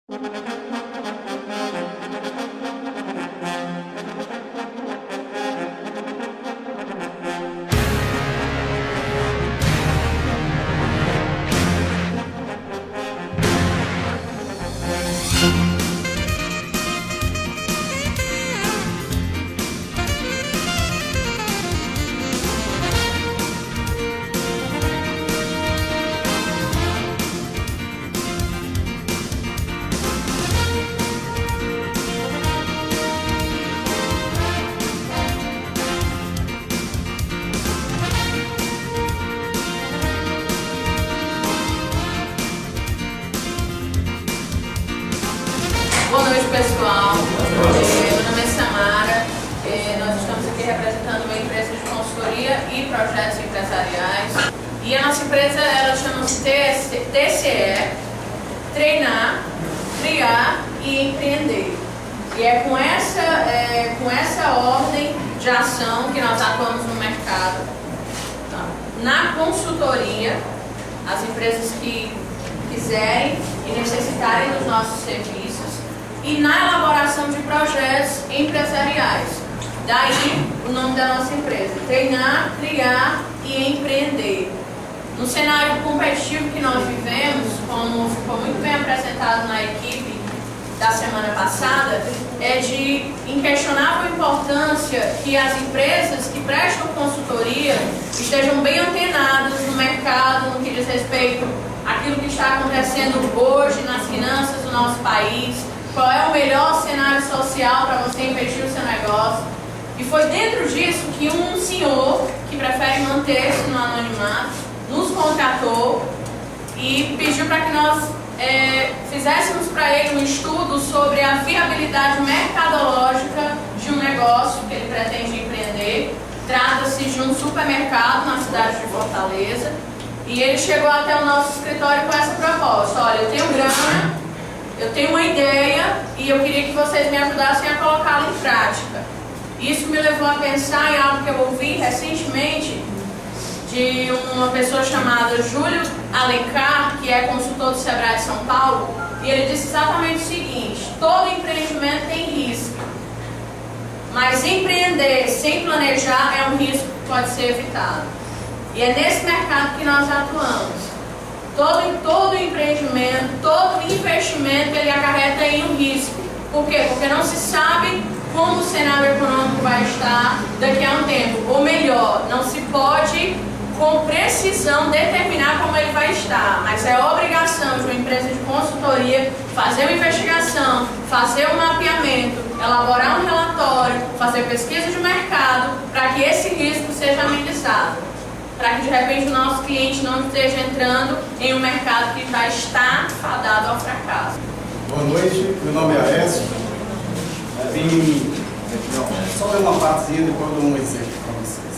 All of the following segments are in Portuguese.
Boa noite, pessoal. Meu nome é Samara. Nós estamos aqui representando uma empresa de consultoria e projetos empresariais. E a nossa empresa, ela chama-se TCE, Treinar, Criar e Empreender. E é com essa ordem de ação que nós atuamos no mercado. Na consultoria, as empresas que quiserem e necessitarem dos nossos serviços, e na elaboração de projetos empresariais. Daí o nome da nossa empresa: Treinar, Criar e Empreender. No cenário competitivo que nós vivemos, como ficou muito bem apresentado na equipe da semana passada, é de inquestionável importância que as empresas que prestam consultoria estejam bem antenadas no mercado, no que diz respeito àquilo que está acontecendo hoje nas finanças do nosso país, qual é o melhor cenário social para você investir o seu negócio. E foi dentro disso que um senhor, que prefere manter-se no anonimato, nos contratou e pediu para que nós fizéssemos para ele um estudo sobre a viabilidade mercadológica de um negócio que ele pretende empreender. Trata-se de um supermercado na cidade de Fortaleza. E ele chegou até o nosso escritório com essa proposta: olha, eu tenho grana, eu tenho uma ideia e eu queria que vocês me ajudassem a colocá-la em prática. Isso me levou a pensar em algo que eu ouvi recentemente de uma pessoa chamada Júlio Alencar, que é consultor do Sebrae de São Paulo, e ele disse exatamente o seguinte: todo empreendimento tem risco, mas empreender sem planejar é um risco que pode ser evitado. E é nesse mercado que nós atuamos. Todo empreendimento, todo investimento, ele acarreta em um risco. Por quê? Porque não se sabe como o cenário econômico vai estar daqui a um tempo. Ou melhor, não se pode com precisão determinar como ele vai estar. Mas é obrigação de uma empresa de consultoria fazer uma investigação, fazer um mapeamento, elaborar um relatório, fazer pesquisa de mercado, para que esse risco seja amenizado, para que de repente o nosso cliente não esteja entrando em um mercado que já está fadado ao fracasso. Boa noite, meu nome é Aécio. Vim só ler uma partezinha e depois dou um exemplo para vocês.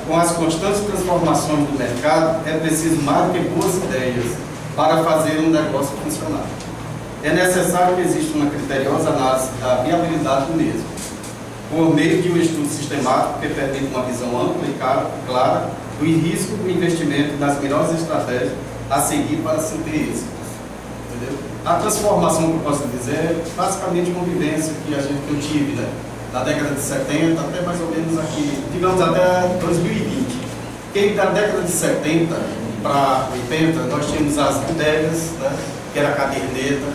Com as constantes transformações do mercado, é preciso mais do que boas ideias para fazer um negócio funcionar. É necessário que exista uma criteriosa análise da viabilidade do mesmo, por meio de um estudo sistemático que permite uma visão ampla e clara do risco do investimento e das melhores estratégias a seguir para se ter êxito. Entendeu? A transformação que eu posso dizer é basicamente uma vivência que eu tive, né, na década de 70 até mais ou menos aqui, digamos até 2020. Porque da década de 70 para 80 nós tínhamos as bodegas, né, que era a caderneta.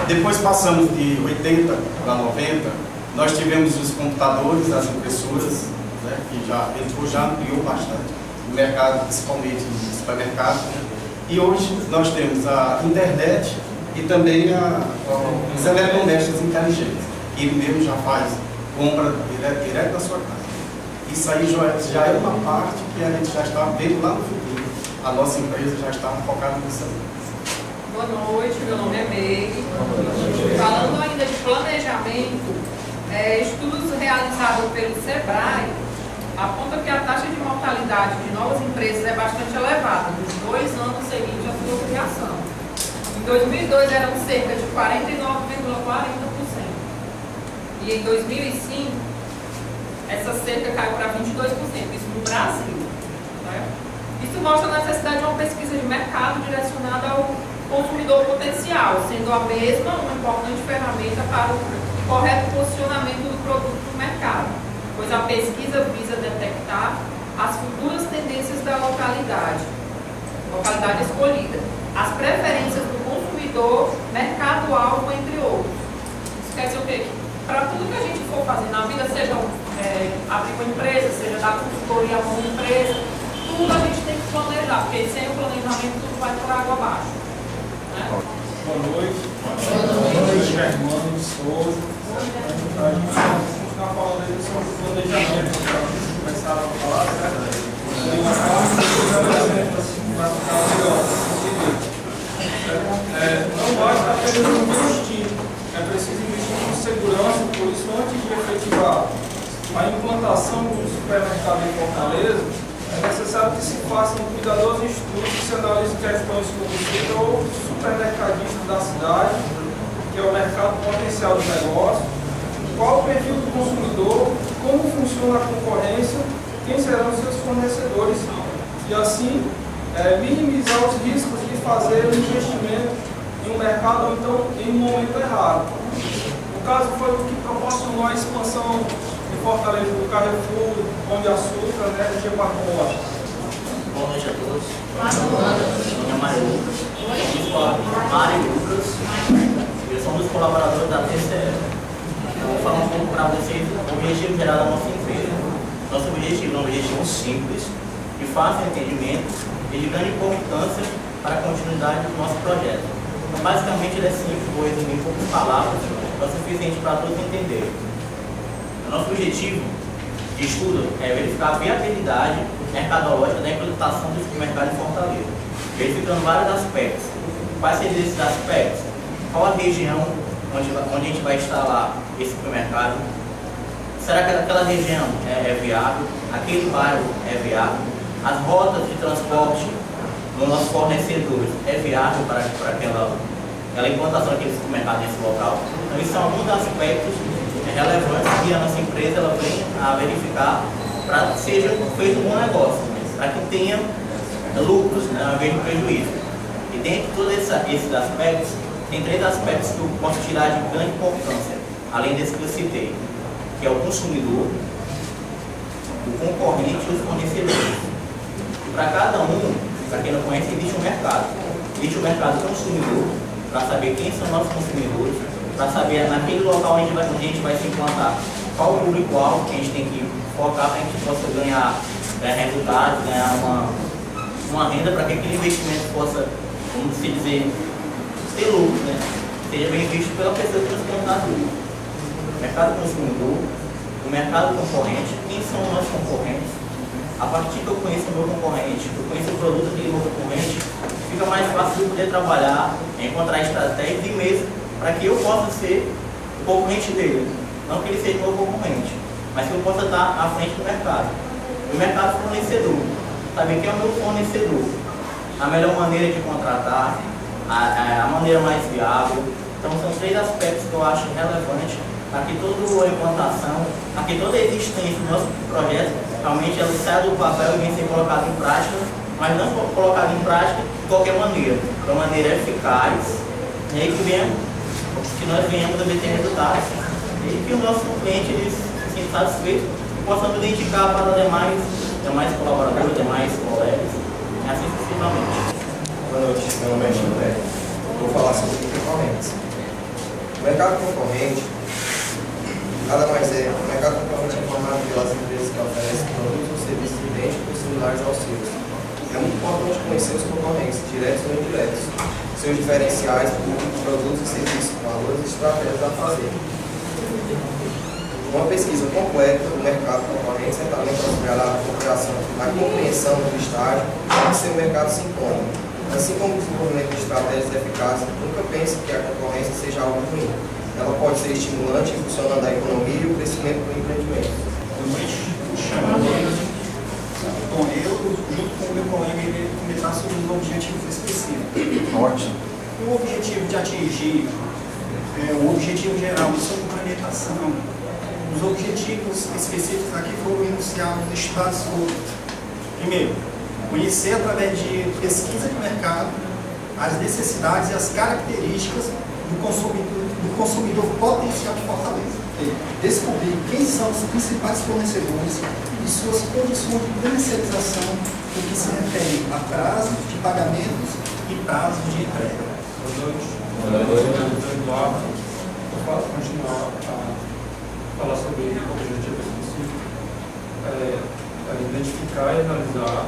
Depois passamos de 80 para 90, nós tivemos os computadores, as impressoras, né, que já ampliou bastante o mercado, principalmente no supermercado, né? E hoje nós temos a internet e também os eletrodomésticos inteligentes, que ele mesmo já faz compra direto da sua casa. Isso aí já é uma parte que a gente já está vendo lá no futuro. A nossa empresa já está focada nisso aí. Boa noite, meu nome é Meire. Falando ainda de planejamento, estudos realizados pelo Sebrae apontam que a taxa de mortalidade de novas empresas é bastante elevada nos 2 anos seguintes à sua criação. Em 2002 eram cerca de 49,40%. E em 2005, essa cerca caiu para 22%, isso no Brasil. Né? Isso mostra a necessidade de uma pesquisa de mercado direcionada ao consumidor potencial, sendo a mesma uma importante ferramenta para o correto posicionamento do produto no mercado, pois a pesquisa visa detectar as futuras tendências da localidade escolhida, as preferências do consumidor, mercado-alvo, entre outros. Isso quer dizer o quê? Para tudo que a gente for fazer na vida, seja abrir uma empresa, seja dar consultoria a uma empresa, tudo a gente tem que planejar, porque sem o planejamento tudo vai por água abaixo. Né? Boa noite. Boa noite, Germano, Souza. A gente vai continuar falando aí sobre o planejamento, que a gente começaram a falar, certo? Tem uma parte que vai ficar melhor, não basta apenas investir, é preciso investir com segurança, por isso antes de efetivar a implantação do supermercado em Fortaleza, é necessário que se façam cuidadosos estudos e se analisem questões como o supermercadista da cidade, que é o mercado potencial do negócio, qual o perfil do consumidor, como funciona a concorrência, quem serão os seus fornecedores e assim minimizar os riscos de fazer um investimento em um mercado ou então em um momento errado. No caso foi o que proporcionou a expansão de Fortaleza do Carrefour, Pão de Açúcar, né, de Marco Rocha. Boa noite a todos. Meu nome é Mário Lucas. Mário Lucas. Eu sou um dos colaboradores da TCE. Eu vou falar um pouco para vocês o objetivo geral da nossa empresa. Nosso objetivo é um objetivo simples, de fácil entendimento e de grande importância para a continuidade do nosso projeto. Então, basicamente, ele é simples, vou resumir em poucas palavras, é o suficiente para todos entenderem. O nosso objetivo de estudo é verificar a viabilidade mercadológica da implantação do supermercado em Fortaleza, verificando vários aspectos. Quais seriam esses aspectos? Qual a região onde a gente vai instalar esse supermercado? Será que aquela região é viável? Aquele bairro é viável? As rotas de transporte dos nossos fornecedores é viável para aquela implantação daquele supermercado nesse local? Então, isso são alguns aspectos relevantes que a nossa empresa ela vem a verificar para que seja feito um bom negócio, para que tenha lucros, né, ao invés de prejuízo. E dentro de todos esses aspectos, tem 3 aspectos que eu posso tirar de grande importância, além desse que eu citei, que é o consumidor, o concorrente e os fornecedores. E para cada um, para quem não conhece, existe um mercado. Existe o mercado consumidor, para saber quem são nossos consumidores, para saber naquele local onde a gente vai se implantar, qual o público-alvo que a gente tem que focar para que a gente possa ganhar resultados, ganhar uma renda para que aquele investimento possa, vamos dizer, ter lucro, né? Seja bem visto pela pessoa que nos implantar tudo. O mercado consumidor, o mercado concorrente, quem são os nossos concorrentes? A partir que eu conheço o meu concorrente, eu conheço o produto daquele meu concorrente, fica mais fácil de poder trabalhar, encontrar estratégias e meios para que eu possa ser o concorrente dele. Não que ele seja meu concorrente, mas que eu possa estar à frente do mercado. O mercado fornecedor, saber quem é o meu fornecedor, a melhor maneira de contratar, a maneira mais viável. Então são 3 aspectos que eu acho relevantes para que toda a implantação, para que toda a existência do nosso projeto realmente ela saia do papel e venha ser colocada em prática, mas não colocada em prática de qualquer maneira, de uma maneira eficaz, e aí que nós venhamos a ter resultados e que o nosso cliente ele se sinta satisfeito e possamos identificar para demais colaboradores, demais colegas, e assim sucessivamente. Boa noite, meu nome é José. Vou falar sobre concorrentes. O mercado concorrente nada mais é. O mercado concorrente é formado pelas empresas que oferecem produtos ou serviços idênticos ou similares aos seus. É muito importante conhecer os concorrentes, diretos ou indiretos, seus diferenciais, públicos, produtos e serviços, valores e estratégias a fazer. Uma pesquisa completa do mercado concorrente certamente auxiliará a compreensão do estágio em que seu mercado se encontra. Assim como o desenvolvimento de estratégias eficazes, nunca pense que a concorrência seja algo ruim. Ela pode ser estimulante, funcionando a economia e o crescimento do empreendimento. Bom, eu, junto com o meu colega, irei comentar sobre os objetivos específicos. Ótimo. O objetivo de atingir o objetivo geral de sua complementação, os objetivos específicos aqui foram enunciados no estado. Primeiro, conhecer através de pesquisa de mercado as necessidades e as características do consumidor potencial de Fortaleza. Descobrir quem são os principais fornecedores e suas condições de comercialização no que se refere a prazo de pagamentos e prazo de entrega. Vou continuar a falar sobre o objetivo específico. Identificar e analisar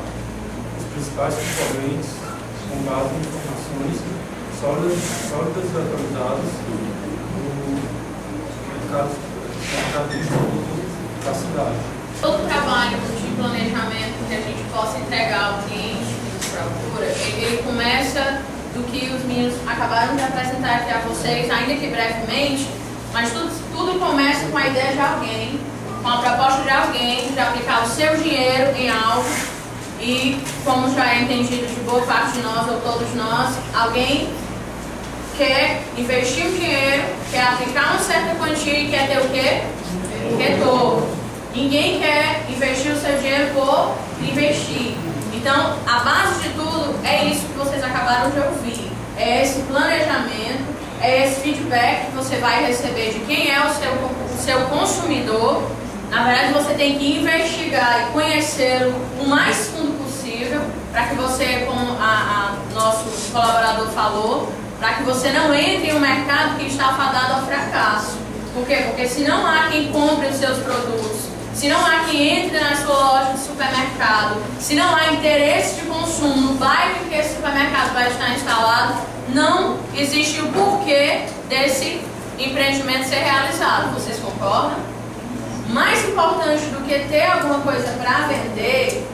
os principais componentes com base em informações sólidas e atualizadas do mercado de produto da cidade. Todo trabalho de planejamento que a gente possa entregar ao cliente que nos procura, ele começa do que os meninos acabaram de apresentar aqui a vocês, ainda que brevemente, mas tudo começa com a ideia de alguém, com a proposta de alguém, de aplicar o seu dinheiro em algo e, como já é entendido de boa parte de nós ou todos nós, alguém quer investir o dinheiro, quer aplicar uma certa quantia e quer ter o quê? Retorno. Ninguém quer investir o seu dinheiro por investir. Então, a base de tudo é isso que vocês acabaram de ouvir. É esse planejamento, é esse feedback que você vai receber de quem é o seu consumidor. Na verdade, você tem que investigar e conhecê-lo o mais fundo possível, para que você, como nosso colaborador falou, para que você não entre em um mercado que está fadado ao fracasso. Por quê? Porque se não há quem compre os seus produtos, se não há quem entre na sua loja de supermercado, se não há interesse de consumo no bairro em que esse supermercado vai estar instalado, não existe o porquê desse empreendimento ser realizado. Vocês concordam? Mais importante do que ter alguma coisa para vender,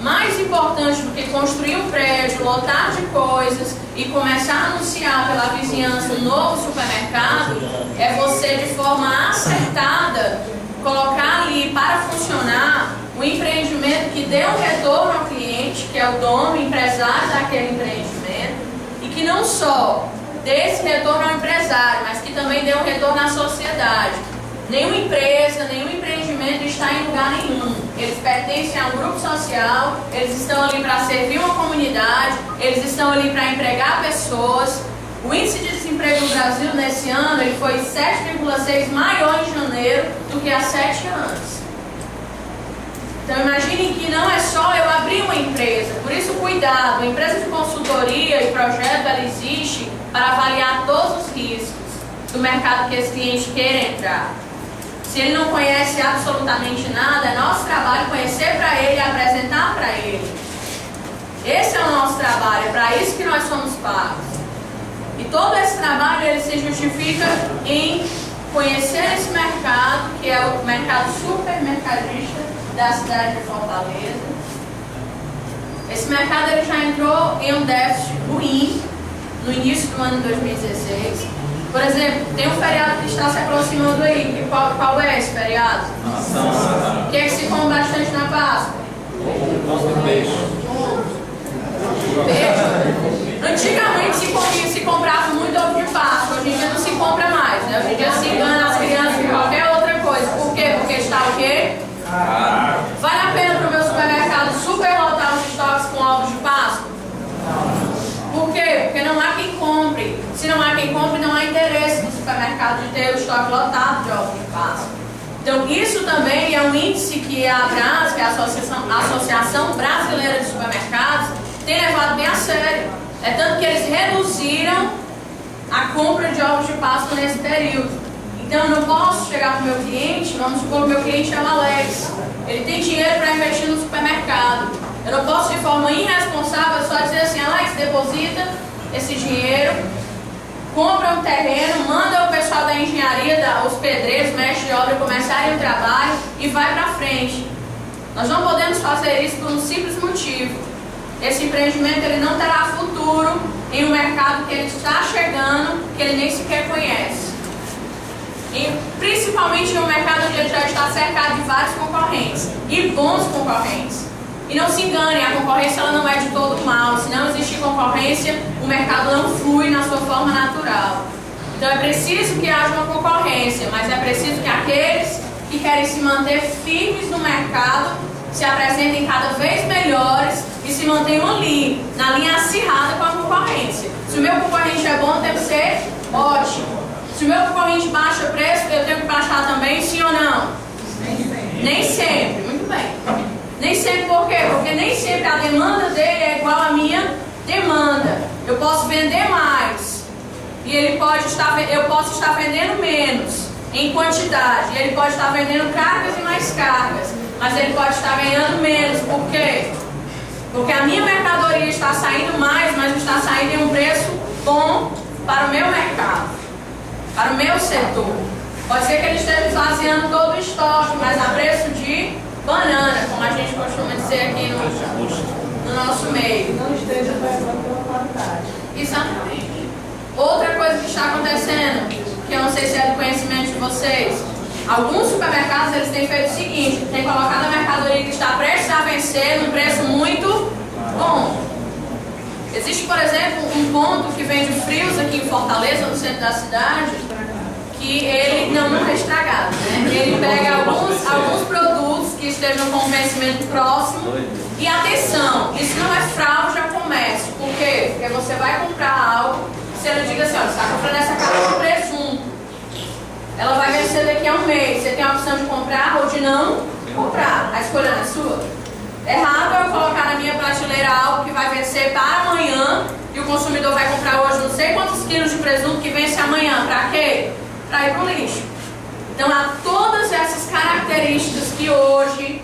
mais importante do que construir um prédio, lotar de coisas e começar a anunciar pela vizinhança um novo supermercado, é você, de forma acertada, colocar ali para funcionar um empreendimento que dê um retorno ao cliente, que é o dono, o empresário daquele empreendimento, e que não só dê esse retorno ao empresário, mas que também dê um retorno à sociedade. Nenhuma empresa, nenhum empreendimento está em lugar nenhum. Eles pertencem a um grupo social, eles estão ali para servir uma comunidade, eles estão ali para empregar pessoas. O índice de desemprego no Brasil nesse ano ele foi 7,6 maior em janeiro do que há 7 anos. Então imaginem que não é só eu abrir uma empresa, por isso cuidado, a empresa de consultoria e projeto ela existe para avaliar todos os riscos do mercado que esse cliente queira entrar. Se ele não conhece absolutamente nada, é nosso trabalho conhecer para ele e apresentar para ele. Esse é o nosso trabalho, é para isso que nós somos pagos. E todo esse trabalho ele se justifica em conhecer esse mercado, que é o mercado supermercadista da cidade de Fortaleza. Esse mercado ele já entrou em um déficit ruim no início do ano de 2016. Por exemplo, tem um feriado que está se aproximando aí. Qual é esse feriado? O que é que se come bastante na Páscoa? Peixe. Antigamente se comprava muito ovo de Páscoa, hoje em dia não se compra mais, né? Hoje em dia se engana as crianças com qualquer outra coisa. Por quê? Porque está o quê? Vale a pena para o meu supermercado superlotar os estoques com ovos de Páscoa? Por quê? Porque não há quem compre. Se não há quem compre, não há interesse no supermercado de ter o estoque lotado de ovos de Páscoa. Então, isso também é um índice que a ABRAS, que é a Associação Brasileira de Supermercados, tem levado bem a sério. É tanto que eles reduziram a compra de ovos de Páscoa nesse período. Então, eu não posso chegar para o meu cliente, vamos supor que o meu cliente é o Alex. Ele tem dinheiro para investir no supermercado. Eu não posso, de forma irresponsável, só dizer assim: Alex, deposita esse dinheiro, compra um terreno, manda o pessoal da engenharia, os pedreiros, mestres de obra começarem o trabalho e vai para frente. Nós não podemos fazer isso por um simples motivo. Esse empreendimento ele não terá futuro em um mercado que ele está chegando, que ele nem sequer conhece. E principalmente em um mercado onde ele já está cercado de vários concorrentes, e bons concorrentes. E não se engane, a concorrência ela não é de todo mal. Se não existir concorrência, o mercado não flui na sua forma natural. Então é preciso que haja uma concorrência, mas é preciso que aqueles que querem se manter firmes no mercado se apresentem cada vez melhores e se mantenham ali, na linha acirrada com a concorrência. Se o meu concorrente é bom, tem que ser ótimo. Se o meu concorrente baixa preço, eu tenho que baixar também, sim ou não? Nem sempre, muito bem. Nem sempre por quê? Porque nem sempre a demanda dele é igual à minha demanda. Eu posso vender mais e eu posso estar vendendo menos em quantidade. E ele pode estar vendendo cargas e mais cargas, mas ele pode estar ganhando menos. Por quê? Porque a minha mercadoria está saindo mais, mas está saindo em um preço bom para o meu mercado, para o meu setor. Pode ser que ele esteja esvaziando todo o estoque, mas a preço de banana, como a gente costuma dizer aqui no nosso meio. Não esteja prezando pela qualidade. Exatamente. Outra coisa que está acontecendo, que eu não sei se é do conhecimento de vocês, alguns supermercados eles têm feito o seguinte: têm colocado a mercadoria que está prestes a vencer num preço muito bom. Existe, por exemplo, um ponto que vende frios aqui em Fortaleza, no centro da cidade, que ele não é estragado, né? Ele pega alguns produtos que estejam com vencimento próximo. E atenção, isso não é fraude a comércio. Por quê? Porque você vai comprar algo, se ela diga assim, olha, você está comprando essa caixa de presunto, ela vai vencer daqui a um mês. Você tem a opção de comprar ou de não comprar. A escolha não é sua. Errado é eu colocar na minha prateleira algo que vai vencer para amanhã e o consumidor vai comprar hoje não sei quantos quilos de presunto que vence amanhã. Para quê? Para ir para o lixo. Então há todas essas características que hoje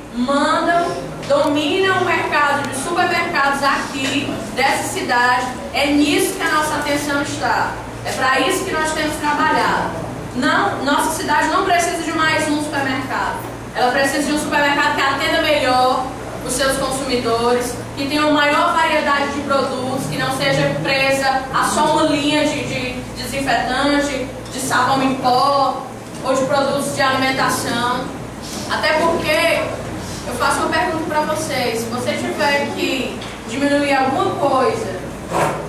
dominam o mercado de supermercados aqui dessa cidade. É nisso que a nossa atenção está. É para isso que nós temos trabalhado. Não, nossa cidade não precisa de mais um supermercado. Ela precisa de um supermercado que atenda melhor os seus consumidores, que tenha uma maior variedade de produtos, que não seja presa a só uma linha de desinfetante, de sabão em pó ou de produtos de alimentação. Até porque, eu faço uma pergunta para vocês: se você tiver que diminuir alguma coisa,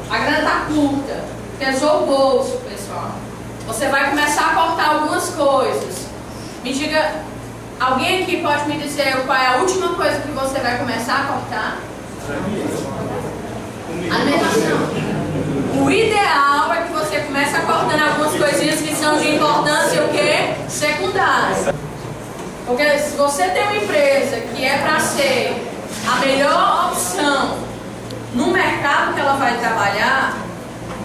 a grana está curta, pesou o bolso, pessoal, você vai começar a cortar algumas coisas. Me diga, alguém aqui pode me dizer qual é a última coisa que você vai começar a cortar? Alimentação. O ideal é que você comece a cortando algumas coisinhas que são de importância o quê? Secundária. Porque se você tem uma empresa que é para ser a melhor opção no mercado que ela vai trabalhar,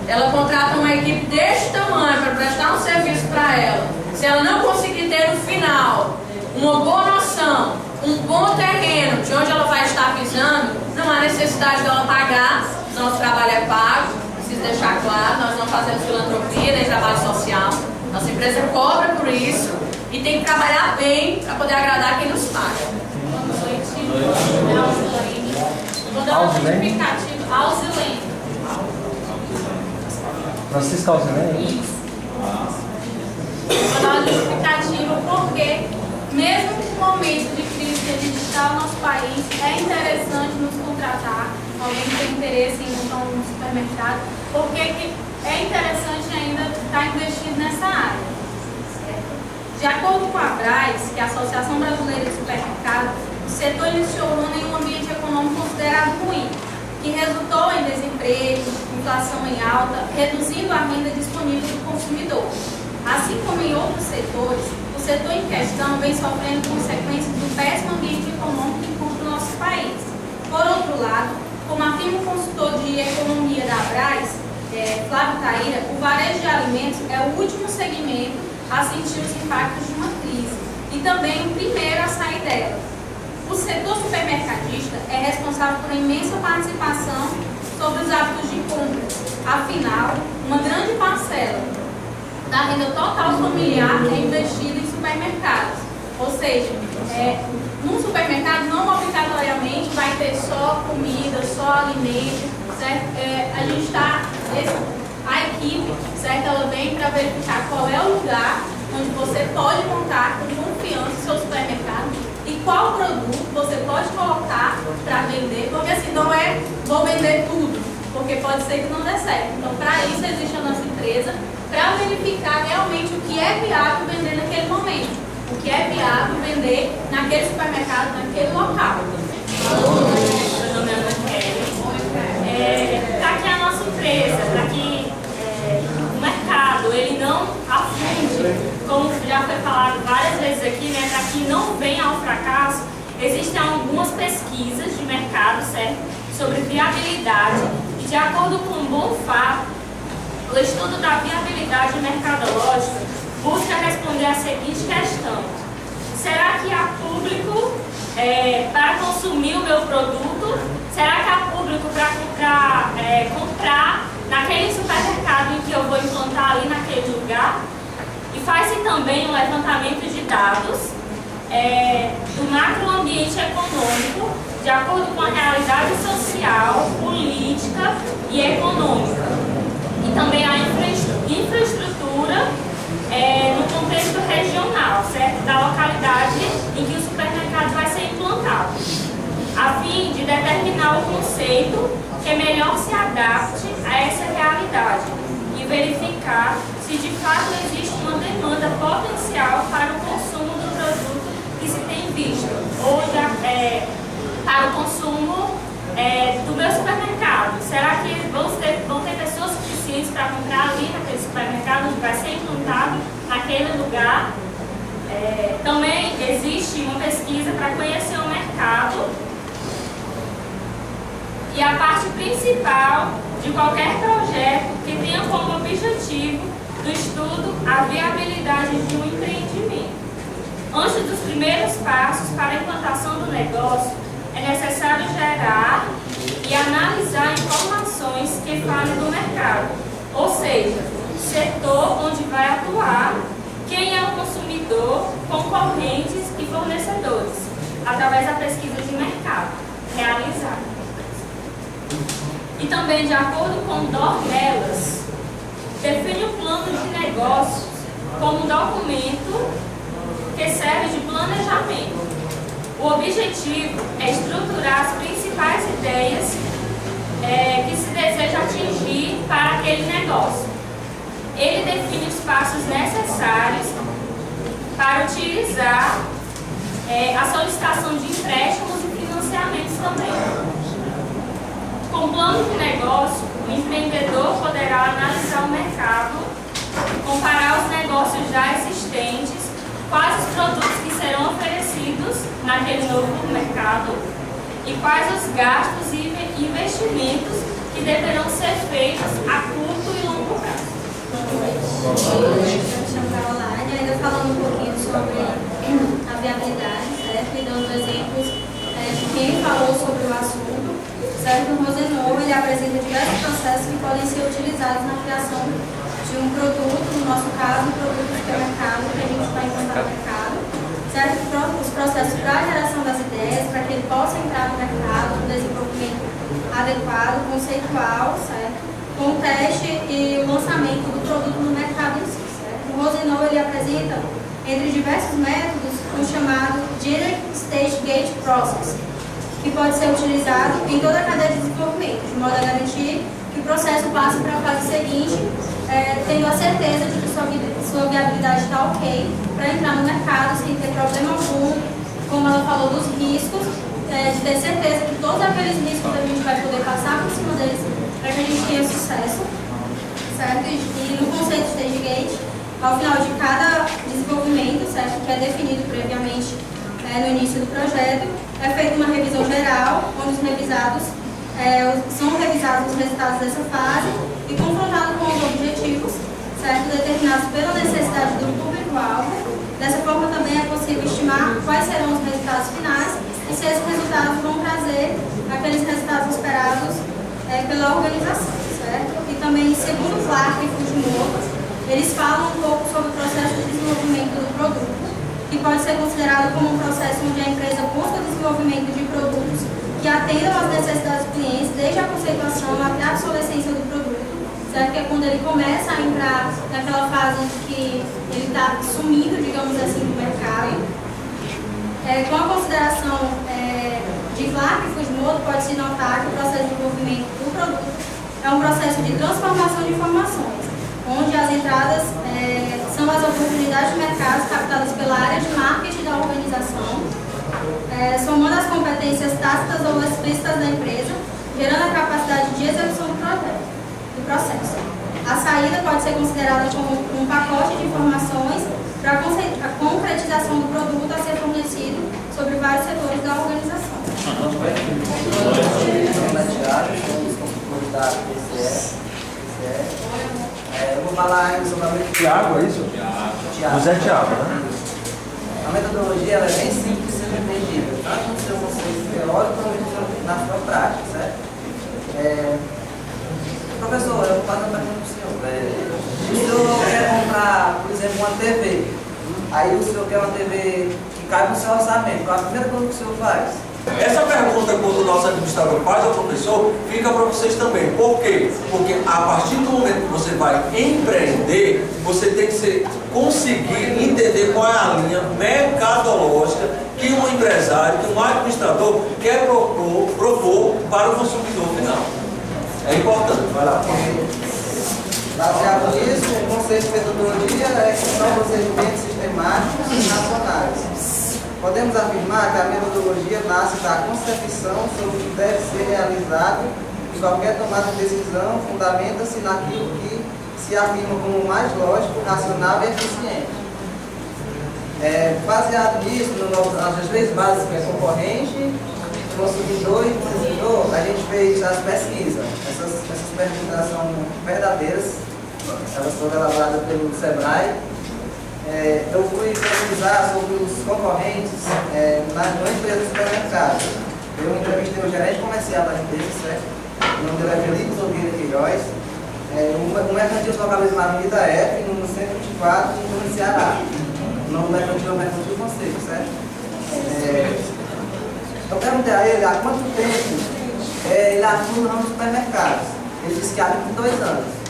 ela contrata uma equipe deste tamanho para prestar um serviço para ela. Se ela não conseguir ter no final uma boa noção, um bom terreno de onde ela vai estar pisando, não há necessidade dela pagar. Nosso trabalho é pago, preciso deixar claro, nós não fazemos filantropia nem trabalho social. Nossa empresa cobra por isso e tem que trabalhar bem para poder agradar quem nos paga. Vou dar um justificativo. Alzilene. Francisca Alzilene? Isso. Vou dar um justificativo porque, mesmo no momento de crise que a gente está no nosso país, é interessante nos contratar. Alguém que tem interesse em montar um supermercado, porque é interessante ainda estar investido nessa área. De acordo com a ABRAS, que é a Associação Brasileira de Supermercados, o setor iniciou o ano em um ambiente econômico considerado ruim, que resultou em desemprego, inflação em alta, reduzindo a renda disponível do consumidor. Assim como em outros setores, o setor em questão vem sofrendo consequências do péssimo ambiente econômico que encontra o nosso país. Por outro lado, como afirma o consultor de economia da ABRAS, Flávio Taíra, o varejo de alimentos é o último segmento a sentir os impactos de uma crise e também o primeiro a sair dela. O setor supermercadista é responsável por imensa participação sobre os hábitos de compra. Afinal, uma grande parcela da renda total familiar é investida em supermercados. Ou seja, num supermercado não obrigatoriamente vai ter só comida, só alimento, certo? A equipe, certo? Ela vem para verificar qual é o lugar onde você pode montar com confiança o seu supermercado e qual produto você pode colocar para vender, porque assim, não é vou vender tudo, porque pode ser que não dê certo. Então, para isso existe a nossa empresa, para verificar realmente o que é viável vender naquele momento. O que é viável vender naquele supermercado, naquele local. Meu nome é Ana Kelly. Está aqui a nossa empresa, para que como já foi falado várias vezes aqui, né, para que não venha ao fracasso, existem algumas pesquisas de mercado, certo? Sobre viabilidade, e de acordo com o Bonfá, o estudo da viabilidade mercadológica busca responder a seguinte questão: será que há público para consumir o meu produto? Será que há público para comprar naquele supermercado em que eu vou implantar ali naquele lugar? E faz-se também um levantamento de dados do macroambiente econômico, de acordo com a realidade social, política e econômica. E também a infraestrutura no contexto regional, certo? Da localidade em que o supermercado vai ser implantado, a fim de determinar o conceito que melhor se adapte a essa realidade e verificar se de fato existe uma demanda potencial para o consumo do produto que se tem visto, ou para o consumo do meu supermercado. Será que vão ter pessoas suficientes para comprar ali naquele supermercado onde vai ser implantado naquele lugar? Também existe uma pesquisa para conhecer o mercado, e a parte principal de qualquer projeto que tenha como objetivo do estudo a viabilidade de um empreendimento. Antes dos primeiros passos para a implantação do negócio, é necessário gerar e analisar informações que falem do mercado, ou seja, o setor onde vai atuar, quem é o consumidor, concorrentes e fornecedores, através da pesquisa de mercado realizada. E também, de acordo com Dornelas, define o plano de negócios como um documento que serve de planejamento. O objetivo é estruturar as principais ideias que se deseja atingir para aquele negócio. Ele define os passos necessários para utilizar a solicitação de empréstimos e financiamentos também. Com o plano de negócio, o empreendedor poderá analisar o mercado, comparar os negócios já existentes, quais os produtos que serão oferecidos naquele novo mercado e quais os gastos e investimentos que deverão ser feitos a curto e longo prazo. Eu me chamo Caroline, ainda falando um pouquinho sobre a viabilidade, certo? E dando exemplos de quem falou sobre o assunto. Certo? O Rosenau, ele apresenta diversos processos que podem ser utilizados na criação de um produto, no nosso caso, um produto de supermercado que a gente vai implantar no mercado. Certo? Os processos para a geração das ideias, para que ele possa entrar no mercado, um desenvolvimento adequado, conceitual, certo? Com o teste e o lançamento do produto no mercado em si. Certo? O Rosenau, ele apresenta, entre diversos métodos, um chamado Direct Stage Gate Process, que pode ser utilizado em toda a cadeia de desenvolvimento, de modo a garantir que o processo passe para a fase seguinte, tendo a certeza de que sua viabilidade está ok para entrar no mercado sem ter problema algum, como ela falou dos riscos, de ter certeza que todos aqueles riscos a gente vai poder passar por cima deles para que a gente tenha sucesso, certo? E no conceito Stage Gate, ao final de cada desenvolvimento, certo, que é definido previamente no início do projeto, é feita uma revisão geral, onde são revisados os resultados dessa fase e confrontados com os objetivos, certo, determinados pela necessidade do público-alvo. Dessa forma, também é possível estimar quais serão os resultados finais e se esses resultados vão trazer aqueles resultados esperados pela organização, certo? E também, segundo Clark e Fujimoto, eles falam um pouco sobre o processo de desenvolvimento do produto, que pode ser considerado como um processo onde a empresa busca o desenvolvimento de produtos que atendam às necessidades dos clientes, desde a conceituação até a obsolescência do produto, certo? Que é quando ele começa a entrar naquela fase de que ele está sumindo, digamos assim, do mercado. Com a consideração de Clark e Fujimoto, pode-se notar que o processo de desenvolvimento do produto é um processo de transformação de informações, onde as entradas são as oportunidades de mercado captadas pela área de marketing da organização, somando as competências tácitas ou explícitas da empresa, gerando a capacidade de execução do processo. A saída pode ser considerada como um pacote de informações para diferenciação do produto a ser fornecido sobre vários setores da organização. Eu vou falar sobre a metodologia. Tiago, é isso? Tiago. José Tiago, né? A metodologia ela é bem simples de ser entendida, tanto no seu conceito teórico como na sua prática, certo? Professor, eu vou fazer uma pergunta para o senhor. O senhor quer comprar, por exemplo, uma TV. Aí o senhor quer uma TV que caiba no seu orçamento. Qual a primeira coisa que o senhor faz? Essa pergunta, quando o nosso administrador faz ao professor, fica para vocês também. Por quê? Porque a partir do momento que você vai empreender, você tem que conseguir entender qual é a linha mercadológica que um empresário, que um administrador quer propor para o consumidor final. É importante. Vai lá. Baseado nisso, o conceito de metodologia é que são procedimentos sistemáticos e racionais. Podemos afirmar que a metodologia nasce da concepção sobre o que deve ser realizado e qualquer tomada de decisão fundamenta-se naquilo que se afirma como mais lógico, racional e eficiente. Baseado nisso, nas três bases que é concorrente, consumidor e fornecedor, a gente fez as pesquisas. Essas pesquisas são verdadeiras, elas foram elaboradas pelo SEBRAE. Eu fui pesquisar sobre os concorrentes na empresa de supermercado. Eu entrevistei o gerente comercial da empresa, certo? O nome dele é Felipe Nogueira Queiroz. O mercantil localizado na Avenida F, no 124, no Ceará. O nome do mercantil é o Mercantil Conceito, certo? Eu perguntei a ele há quanto tempo ele atua no ramo de supermercados. Ele disse que há 22 anos.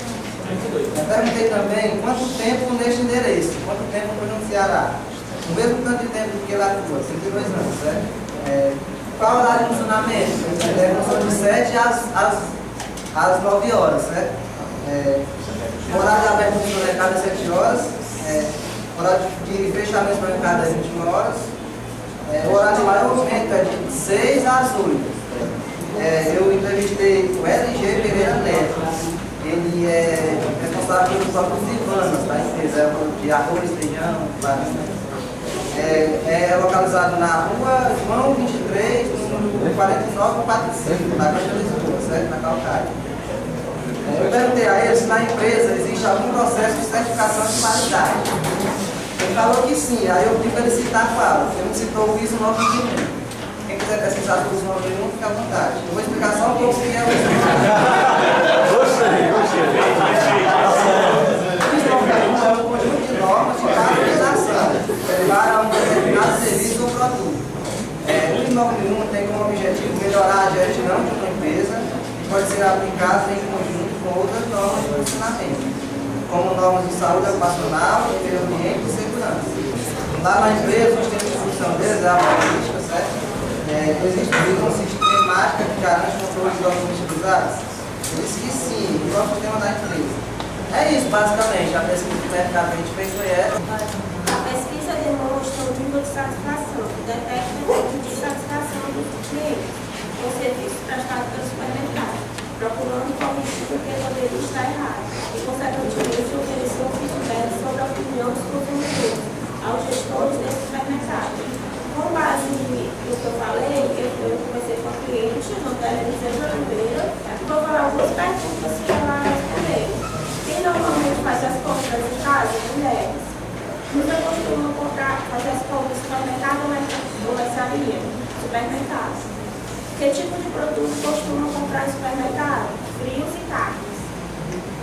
Eu perguntei também quanto tempo neste endereço, quanto tempo foi no Ceará. O mesmo tanto de tempo que ele atua, 52 anos, certo? Qual o horário de funcionamento? Ele funciona de 7 às 9 horas, certo? O horário de abertura do supermercado é 7 horas. O horário de fechamento do supermercado é 21 horas. O horário de maior movimento é de 6 às 8. Eu entrevistei o LG Pereira Neto. Ele é responsável pelos próprios Ivanas da empresa, de arroz, feijão, é localizado na rua João 23, número 4945, na Caixa de Lisboa, certo? Na Calcaia. Eu perguntei a ele se na empresa existe algum processo de certificação de qualidade. Ele falou que sim, aí eu pedi para ele citar qual. Ele me citou o ISO 9001. Quem quiser pesquisar sobre o ISO 9001, fica à vontade. Eu vou explicar só um pouco o que é o ISO 9001. É um conjunto de normas de padronização para um determinado serviço ou produto. O ISO 9001 tem como objetivo melhorar a gestão de uma empresa e pode ser aplicado em conjunto com outras normas de funcionamento, como normas de saúde ocupacional, meio ambiente e segurança. Lá na empresa, os termos de função deles é a logística, certo? Existe uma sistemática que garante controle de documentos utilizados? Eu disse que sim, igual ao sistema da empresa. É isso, basicamente. A pesquisa de mercado que a gente fez foi essa. A pesquisa demonstra o nível de satisfação, detecta o nível de satisfação dos clientes com o serviço prestado pelo supermercado, procurando corrigir o que poderia estar errado e, consequentemente, oferecer um feedback sobre a opinião dos consumidores aos gestores desse supermercado. Com base no que eu falei, eu comecei com a cliente, no Eliseu Oliveira, e vou falar algumas perguntas que ela respondeu. Quem normalmente faz as compras em casa? Mulheres. Você costuma fazer as compras no supermercado ou mercearia? Supermercado. Que tipo de produto costuma comprar no supermercado? Frios e carnes.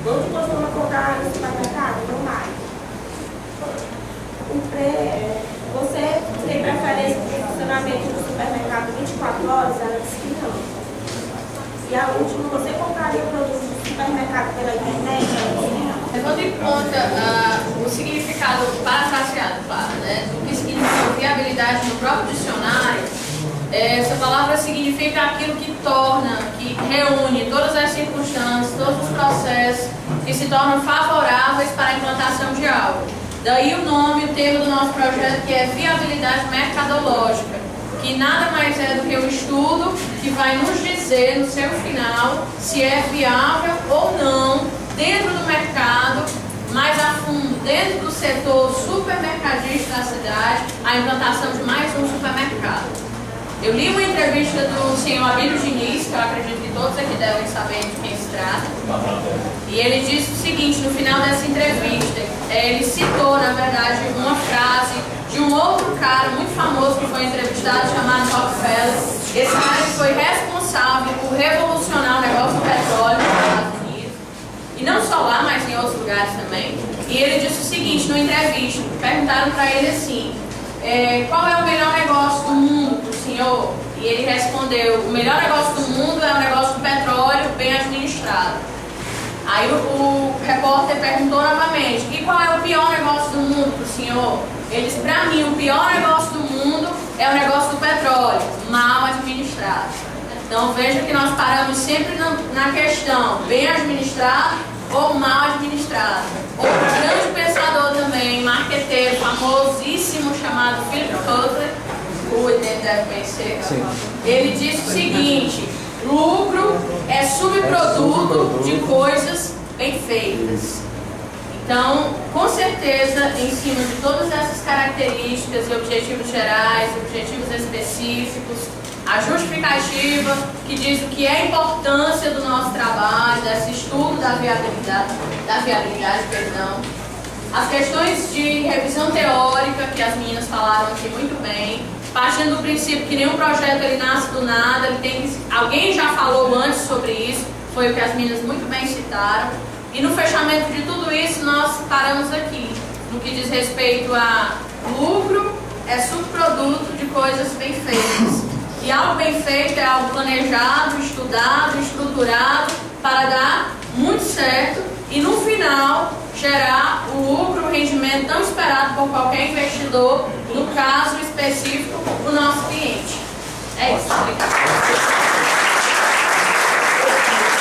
Onde costuma comprar no supermercado? No mais. Você tem preferência para o funcionamento do supermercado 24 horas? Ela disse que não. E a última, você compraria produtos do supermercado pela internet? Ela disse que não. Levando em conta o significado parafraseado, claro, né, do que significa viabilidade no próprio dicionário, essa palavra significa aquilo que torna, que reúne todas as circunstâncias, todos os processos que se tornam favoráveis para a implantação de algo. Daí o nome, o termo do nosso projeto, que é viabilidade mercadológica, que nada mais é do que um estudo que vai nos dizer, no seu final, se é viável ou não, dentro do mercado, mais a fundo dentro do setor supermercadista da cidade a implantação de mais um supermercado. Eu li uma entrevista do senhor Abílio Diniz, que eu acredito que todos aqui devem saber de quem se trata, e ele disse o seguinte no final dessa entrevista, ele citou, na verdade, uma frase de um outro cara muito famoso que foi entrevistado, chamado Rockefeller. Esse cara foi responsável por revolucionar o negócio do petróleo nos Estados Unidos, e não só lá, mas em outros lugares também. E ele disse o seguinte numa entrevista, perguntaram para ele assim, qual é o melhor negócio do mundo para o senhor? E ele respondeu, o melhor negócio do mundo é o negócio do petróleo bem administrado. Aí o repórter perguntou novamente, e qual é o pior negócio do mundo para o senhor? Ele disse, para mim, o pior negócio do mundo é o negócio do petróleo, mal administrado. Então veja que nós paramos sempre na questão, bem administrado ou mal administrado. Outro grande pensador também, marqueteiro, famosíssimo, chamado Philip Kotler, o ele deve conhecer, ele disse o seguinte, lucro é subproduto de coisas bem feitas. Então, com certeza, em cima de todas essas características e objetivos gerais, objetivos específicos, a justificativa que diz o que é a importância do nosso trabalho, desse estudo da viabilidade, as questões de revisão teórica, que as meninas falaram aqui muito bem, partindo do princípio que nenhum projeto ele nasce do nada, ele tem que, alguém já falou antes sobre isso, foi o que as meninas muito bem citaram, e no fechamento de tudo isso nós paramos aqui, no que diz respeito a lucro, é subproduto de coisas bem feitas. E algo bem feito é algo planejado, estudado, estruturado, para dar muito certo e no final gerar o lucro, o rendimento tão esperado por qualquer investidor, no caso específico, do nosso cliente. É isso, obrigada.